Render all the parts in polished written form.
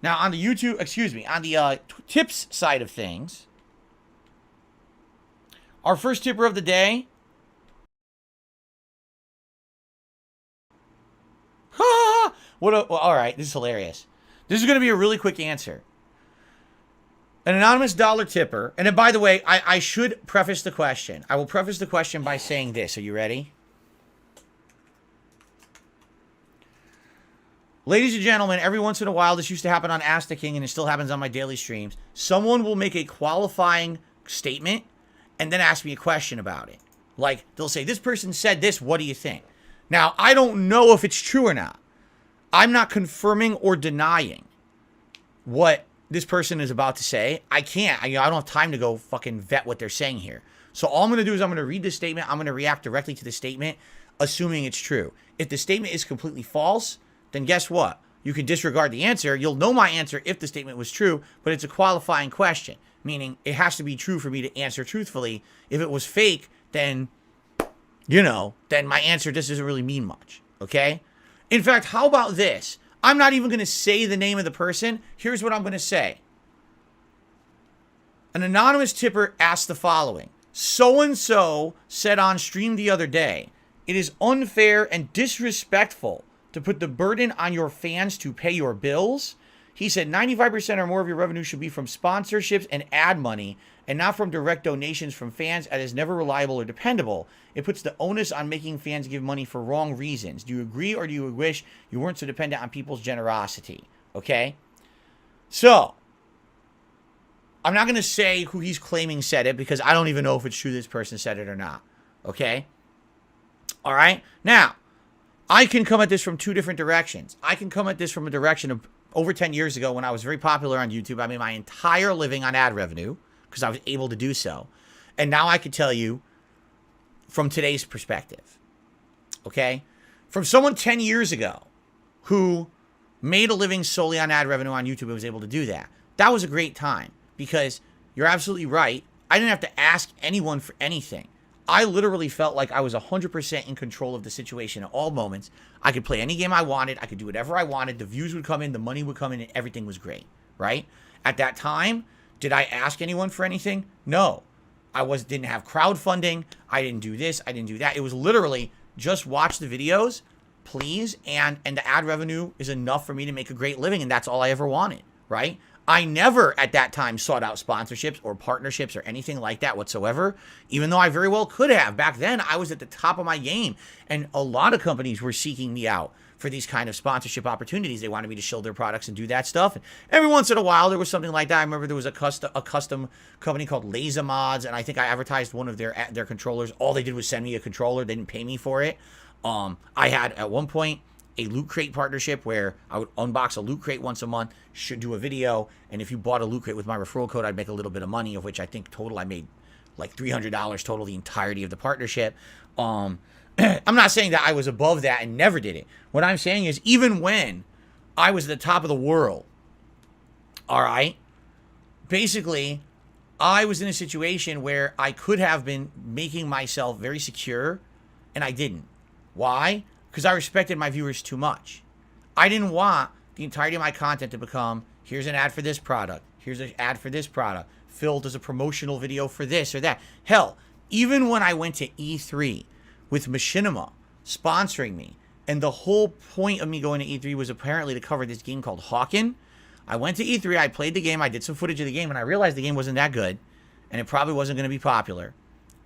Now, on the YouTube, excuse me, on the tips side of things, our first tipper of the day. All right, this is hilarious. This is going to be a really quick answer. An anonymous dollar tipper. And then, by the way, I should preface the question. I will preface the question by saying this. Are you ready? Ladies and gentlemen, every once in a while, this used to happen on Ask the King, and it still happens on my daily streams. Someone will make a qualifying statement and then ask me a question about it. Like, they'll say, this person said this, what do you think? Now, I don't know if it's true or not. I'm not confirming or denying what this person is about to say. I can't. I don't have time to go fucking vet what they're saying here. So all I'm going to do is I'm going to read the statement. I'm going to react directly to the statement, assuming it's true. If the statement is completely false, then guess what? You can disregard the answer. You'll know my answer if the statement was true, but it's a qualifying question, meaning it has to be true for me to answer truthfully. If it was fake, then, then my answer just doesn't really mean much, okay? In fact, how about this? I'm not even going to say the name of the person. Here's what I'm going to say. An anonymous tipper asked the following. So-and-so said on stream the other day, it is unfair and disrespectful to put the burden on your fans to pay your bills. He said 95% or more of your revenue should be from sponsorships and ad money and not from direct donations from fans, as is never reliable or dependable. It puts the onus on making fans give money for wrong reasons. Do you agree, or do you wish you weren't so dependent on people's generosity? Okay? So, I'm not going to say who he's claiming said it because I don't even know if it's true this person said it or not. Okay? All right? Now, I can come at this from two different directions. I can come at this from a direction of over 10 years ago when I was very popular on YouTube. I made my entire living on ad revenue because I was able to do so. And now I can tell you from today's perspective. Okay? From someone 10 years ago who made a living solely on ad revenue on YouTube and was able to do that. That was a great time because you're absolutely right. I didn't have to ask anyone for anything. I literally felt like I was 100% in control of the situation at all moments. I could play any game I wanted. I could do whatever I wanted. The views would come in. The money would come in. And everything was great, right? At that time, did I ask anyone for anything? No. Didn't have crowdfunding. I didn't do this. I didn't do that. It was literally just watch the videos, please, and the ad revenue is enough for me to make a great living, and that's all I ever wanted, right? I never at that time sought out sponsorships or partnerships or anything like that whatsoever, even though I very well could have. Back then, I was at the top of my game, and a lot of companies were seeking me out for these kind of sponsorship opportunities. They wanted me to show their products and do that stuff. And every once in a while, there was something like that. I remember there was a custom company called Laser Mods, and I think I advertised one of their controllers. All they did was send me a controller. They didn't pay me for it. I had, at one point, a Loot Crate partnership where I would unbox a Loot Crate once a month, should do a video, and if you bought a Loot Crate with my referral code, I'd make a little bit of money, of which I think total I made like $300 total the entirety of the partnership. I'm not saying that I was above that and never did it. What I'm saying is even when I was at the top of the world, all right, basically I was in a situation where I could have been making myself very secure, and I didn't. Why? Because I respected my viewers too much. I didn't want the entirety of my content to become, here's an ad for this product, here's an ad for this product, Phil does a promotional video for this or that. Hell, even when I went to E3 with Machinima sponsoring me, and the whole point of me going to E3 was apparently to cover this game called Hawken. I went to E3, I played the game, I did some footage of the game, and I realized the game wasn't that good, and it probably wasn't going to be popular.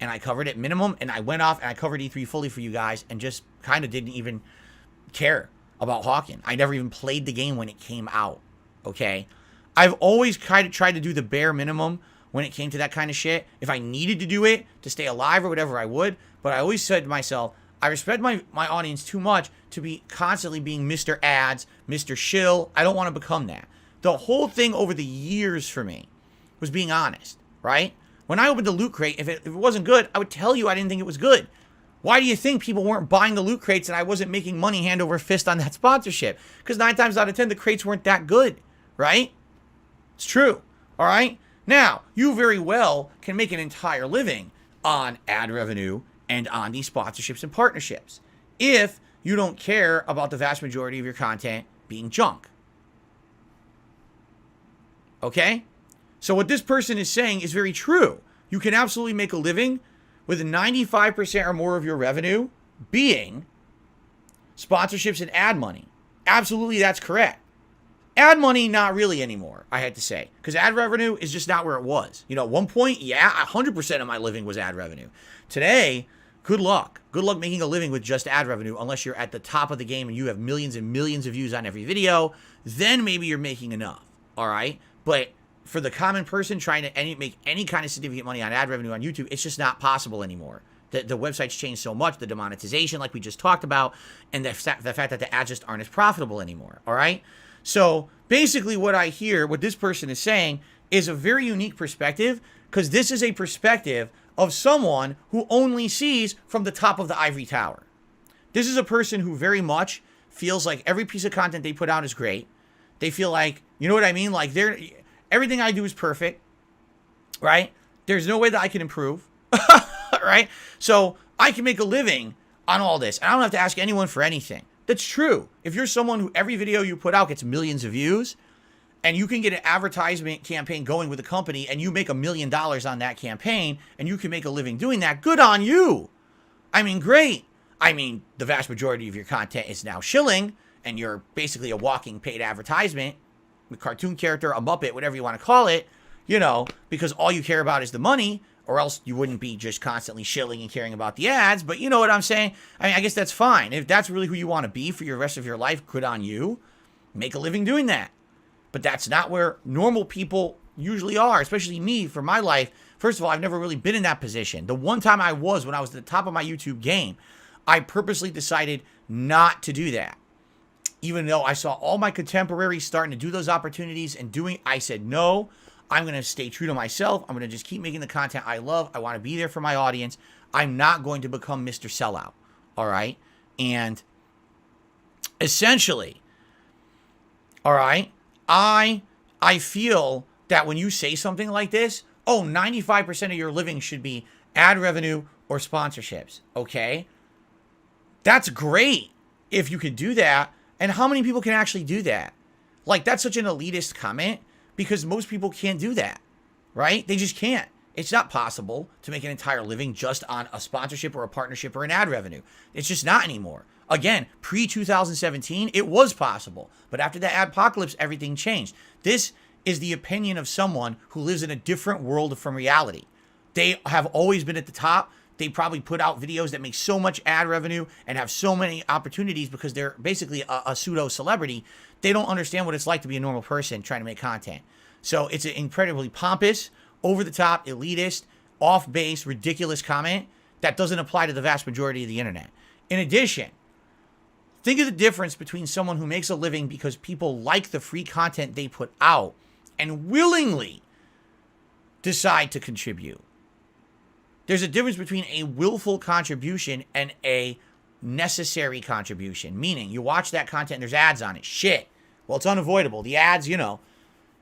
And I covered it minimum, and I went off and I covered E3 fully for you guys and just kind of didn't even care about Hawken. I never even played the game when it came out, okay? I've always kind of tried to do the bare minimum when it came to that kind of shit. If I needed to do it to stay alive or whatever, I would. But I always said to myself, I respect my audience too much to be constantly being Mr. Ads, Mr. Shill. I don't want to become that. The whole thing over the years for me was being honest, right? When I opened the Loot Crate, if it wasn't good, I would tell you I didn't think it was good. Why do you think people weren't buying the Loot Crates and I wasn't making money hand over fist on that sponsorship? Because 9 times out of 10, the crates weren't that good, right? It's true, all right? Now, you very well can make an entire living on ad revenue and on these sponsorships and partnerships if you don't care about the vast majority of your content being junk. Okay? So what this person is saying is very true. You can absolutely make a living with 95% or more of your revenue being sponsorships and ad money. Absolutely, that's correct. Ad money, not really anymore, I had to say. Because ad revenue is just not where it was. You know, at one point, yeah, 100% of my living was ad revenue. Today, good luck. Good luck making a living with just ad revenue unless you're at the top of the game and you have millions and millions of views on every video. Then maybe you're making enough, all right? But for the common person trying to make any kind of significant money on ad revenue on YouTube, it's just not possible anymore. The website's changed so much, the demonetization like we just talked about, and the fact that the ads just aren't as profitable anymore, all right? So basically what I hear, what this person is saying, is a very unique perspective, because this is a perspective of someone who only sees from the top of the ivory tower. This is a person who very much feels like every piece of content they put out is great. They feel like, you know what I mean? Like everything I do is perfect, right? There's no way that I can improve, right? So I can make a living on all this, and I don't have to ask anyone for anything. That's true. If you're someone who every video you put out gets millions of views, and you can get an advertisement campaign going with a company, and you make $1 million on that campaign, and you can make a living doing that, good on you. I mean, great. I mean, the vast majority of your content is now shilling, and you're basically a walking paid advertisement, a cartoon character, a Muppet, whatever you want to call it, you know, because all you care about is the money, or else you wouldn't be just constantly shilling and caring about the ads. But you know what I'm saying? I mean, I guess that's fine. If that's really who you want to be for your rest of your life, good on you. Make a living doing that. But that's not where normal people usually are, especially me for my life. First of all, I've never really been in that position. The one time I was, when I was at the top of my YouTube game, I purposely decided not to do that. Even though I saw all my contemporaries starting to do those opportunities and doing, I said, no, I'm going to stay true to myself. I'm going to just keep making the content I love. I want to be there for my audience. I'm not going to become Mr. Sellout. All right. And essentially, all right, I feel that when you say something like this, 95% of your living should be ad revenue or sponsorships. Okay. That's great if you could do that. And how many people can actually do that? Like, that's such an elitist comment because most people can't do that, right? They just can't. It's not possible to make an entire living just on a sponsorship or a partnership or an ad revenue. It's just not anymore. Again, pre-2017, it was possible. But after the adpocalypse, everything changed. This is the opinion of someone who lives in a different world from reality. They have always been at the top. They probably put out videos that make so much ad revenue and have so many opportunities because they're basically a pseudo celebrity. They don't understand what it's like to be a normal person trying to make content. So it's an incredibly pompous, over the top, elitist, off base, ridiculous comment that doesn't apply to the vast majority of the internet. In addition, think of the difference between someone who makes a living because people like the free content they put out and willingly decide to contribute. There's a difference between a willful contribution and a necessary contribution, meaning you watch that content and there's ads on it. Shit. Well, it's unavoidable. The ads, you know,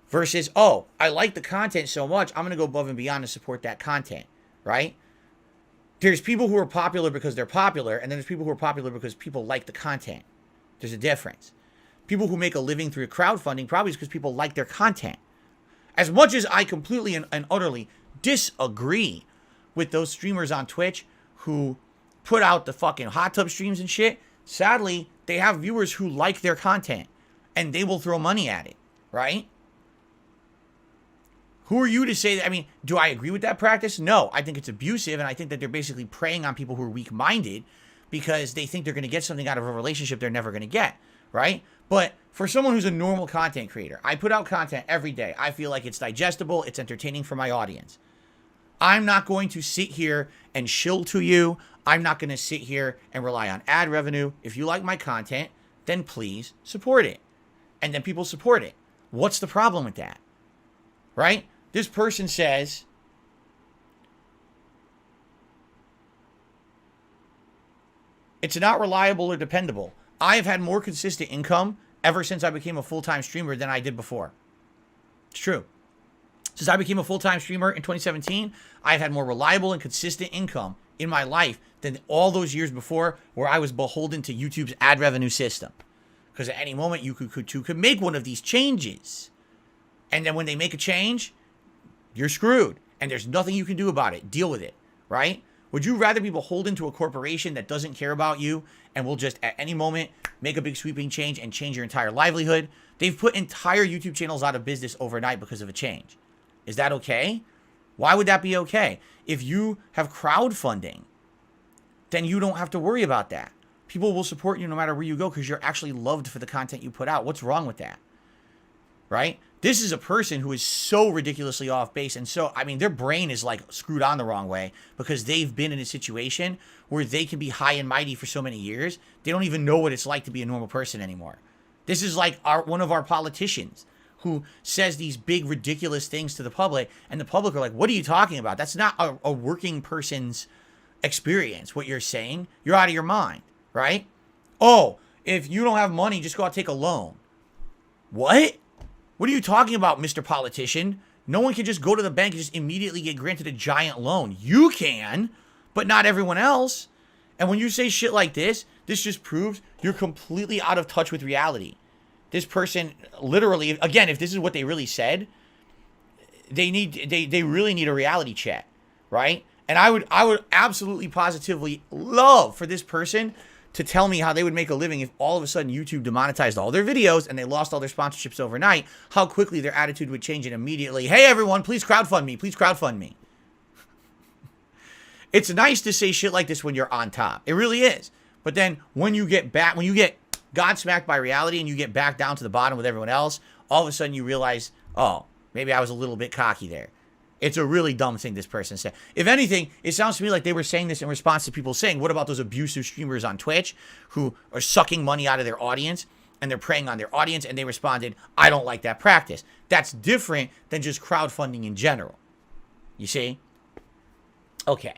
versus, I like the content so much, I'm going to go above and beyond to support that content, right? There's people who are popular because they're popular, and then there's people who are popular because people like the content. There's a difference. People who make a living through crowdfunding probably is because people like their content. As much as I completely and utterly disagree with those streamers on Twitch who put out the fucking hot tub streams and shit, sadly, they have viewers who like their content, and they will throw money at it, right? Who are you to say that? I mean, do I agree with that practice? No, I think it's abusive, and I think that they're basically preying on people who are weak-minded because they think they're going to get something out of a relationship they're never going to get, right? But for someone who's a normal content creator, I put out content every day. I feel like it's digestible, it's entertaining for my audience. I'm not going to sit here and shill to you. I'm not going to sit here and rely on ad revenue. If you like my content, then please support it. And then people support it. What's the problem with that? Right? This person says, it's not reliable or dependable. I have had more consistent income ever since I became a full-time streamer than I did before. It's true. Since I became a full-time streamer in 2017, I've had more reliable and consistent income in my life than all those years before where I was beholden to YouTube's ad revenue system. Because at any moment, you could make one of these changes. And then when they make a change, you're screwed. And there's nothing you can do about it. Deal with it, right? Would you rather be beholden to a corporation that doesn't care about you and will just at any moment make a big sweeping change and change your entire livelihood? They've put entire YouTube channels out of business overnight because of a change. Is that okay? Why would that be okay? If you have crowdfunding, then you don't have to worry about that. People will support you no matter where you go because you're actually loved for the content you put out. What's wrong with that? Right? This is a person who is so ridiculously off base. And so, I mean, their brain is like screwed on the wrong way because they've been in a situation where they can be high and mighty for so many years. They don't even know what it's like to be a normal person anymore. This is like one of our politicians who says these big, ridiculous things to the public. And the public are like, what are you talking about? That's not a working person's experience. What you're saying, you're out of your mind, right? Oh, if you don't have money, just go out and take a loan. What? What are you talking about, Mr. Politician? No one can just go to the bank and just immediately get granted a giant loan. You can, but not everyone else. And when you say shit like this just proves you're completely out of touch with reality. This person literally, again, if this is what they really said, they really need a reality check, right? And I would absolutely positively love for this person to tell me how they would make a living if all of a sudden YouTube demonetized all their videos and they lost all their sponsorships overnight, how quickly their attitude would change and immediately, hey everyone, please crowdfund me, please crowdfund me. It's nice to say shit like this when you're on top. It really is. But then when you get godsmacked by reality and you get back down to the bottom with everyone else, all of a sudden you realize, oh, maybe I was a little bit cocky there. It's a really dumb thing this person said. If anything, it sounds to me like they were saying this in response to people saying, what about those abusive streamers on Twitch who are sucking money out of their audience and they're preying on their audience? And they responded, I don't like that practice. That's different than just crowdfunding in general. You see? Okay.